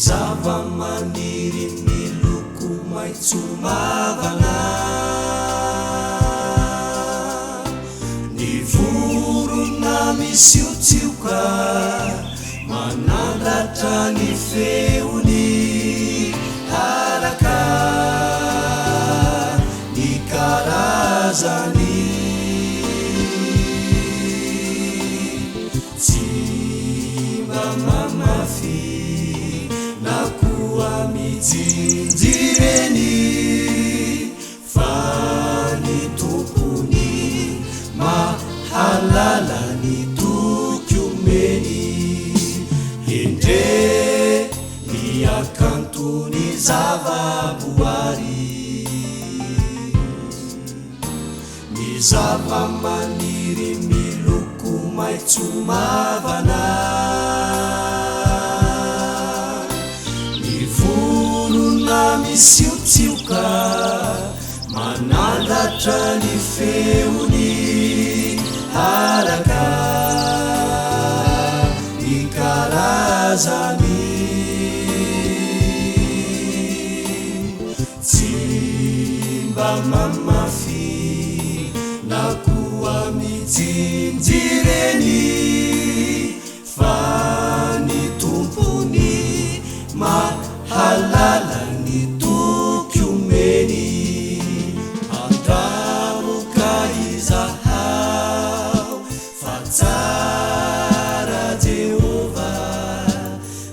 Zavamaniry miloko maitso mavana, ny vorona misiotsioka manandratra ny feony haraka ny karazany, tsy mba mamafy na koa mijinjireny fa ny tompony mahalala ny dokomeny, endre ny akantony zavaboary, ny zavamaniry miloko maitso mavana, misiotsioka manandratra ny feony haraka ny karazany, tsy mba mamafy na koa mijinjireny fa ny tompony mahalala ny dokomeny, andramoka izahaho fa tsara Jehova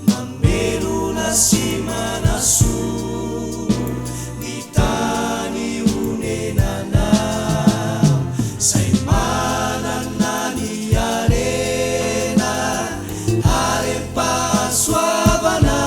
mamelona sy manasoa ny tany honenanao, zay manana ny arena are-pahasoavana,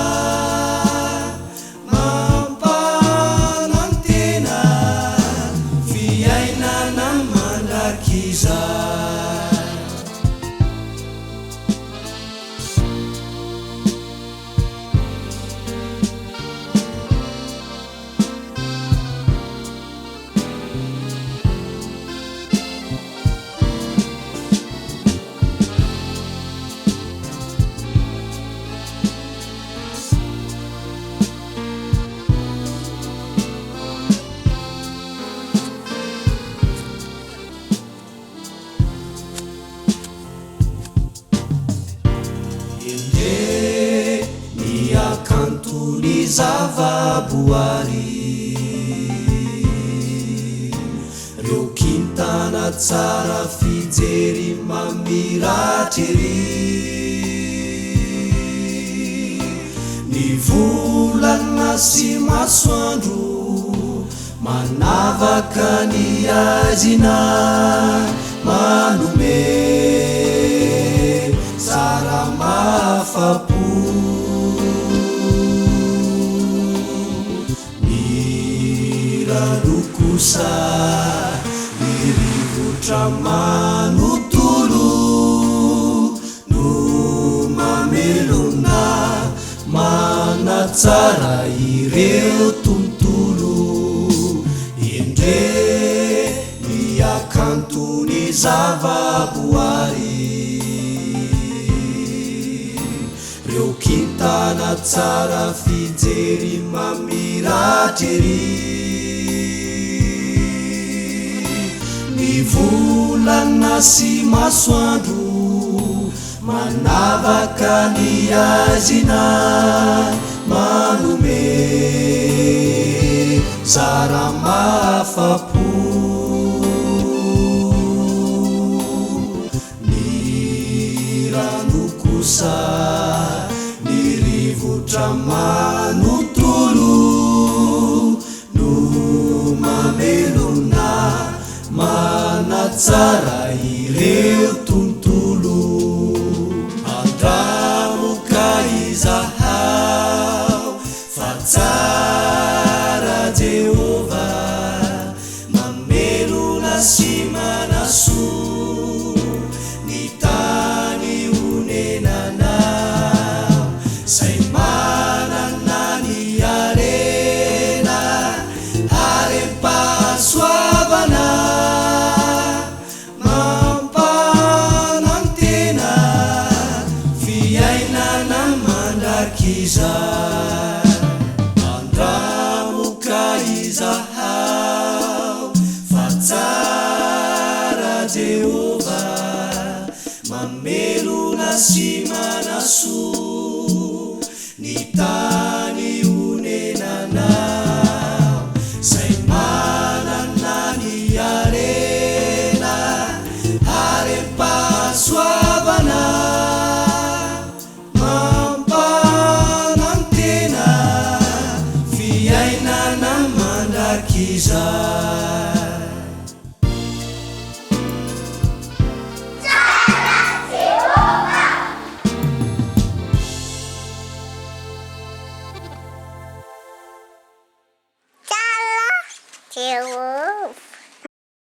ny akantony zavaboary, reo kintana tsara fijery mamiratry, ny volana sy masoandro manavaka ny azina manome tsara mafapo, ny rano kosa ny rivotra manontolo no mamelona manatsara ireo tontolo, endre ny akantony zavaboary, reo kintana tsara fijery mamiratry, ny volana sy masoandro manavaka ny azina manome tsara mafapo, ny rano kosa ny rivotra manontolo no mamelona manatsara ireo tontolo, andramoka izahaho fa tsara Jehova mamelona sy manasoa ny tany honenanao, zay manana ny arena are-pahasoavana, mampanantena fiainana mandrakizay. sy manasoa ny tany onenanao zay manana ny arena arem-pahasoavana mampanantena fiainana mandrakizay